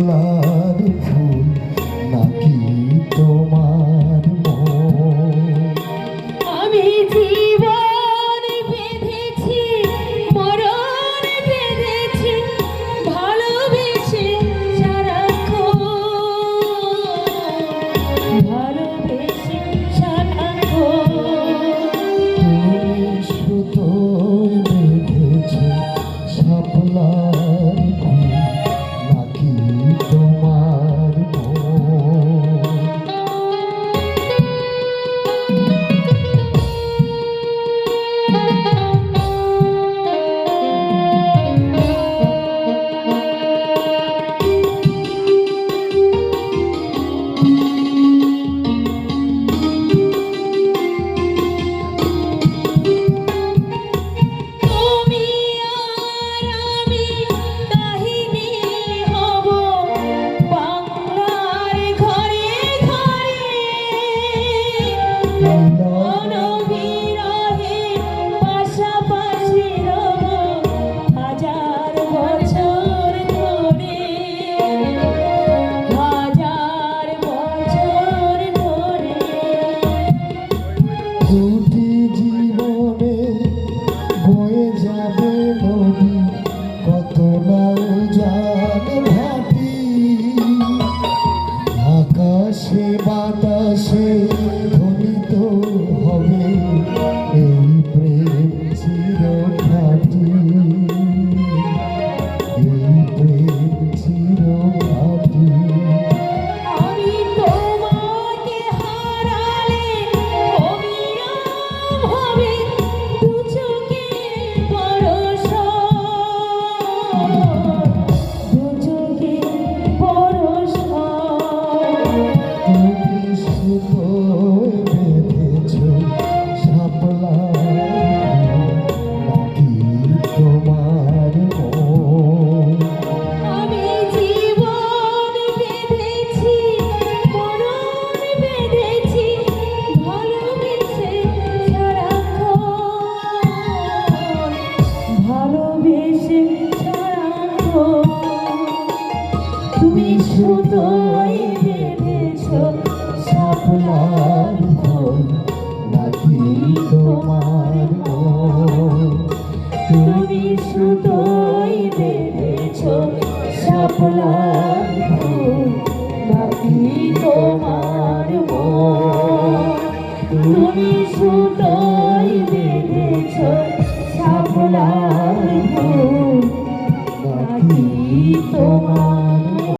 শাপলার ফুল নাকি তোমার মন? আমি জীবন বেঁধেছি, মরণ বেঁধেছি, ভালোবেসে সারাক্ষণ, ভালোবেসে সারাক্ষণ। তুমি সুতোয় বেঁধেছ শাপলার ফুল নাকি তোমার মন? তুমি আর আমি কাহিনী হব বাংলার ঘরে ঘরে, অনবিরহে পাশাপাশি রব হাজার বছর ধরে, হাজার বছর ধরে। দুটি জীবনে বয়ে যাবে নদী, কত নাও জান ভাটি, আকাশে বাতাসে ধ্বনিত হবে এই প্রেম চিরখাটি, এই প্রেম চিরখাটি। আমি তোমাকে হারালে অবিরাম হবে দু চোখের পরশ, দু চোখের পরশ। তুমি সুতোয় বেঁধেছ শাপলার নাকি তোমার মন? আমি জীবন বেঁধেছি, মরণ বেঁধেছি, ভালোবেসে সারাক্ষণ, ভালোবেসে সারাক্ষণ। তুমি সুতোয় বেঁধেছ শাপলার ফুল নাকি তোমার মন? তুমি সুতোয় বেঁধেছ শাপলার ফুল নাকি তোমার মন? তুমি সুতোয় বেঁধেছ শাপলার ফুল নাকি তোমার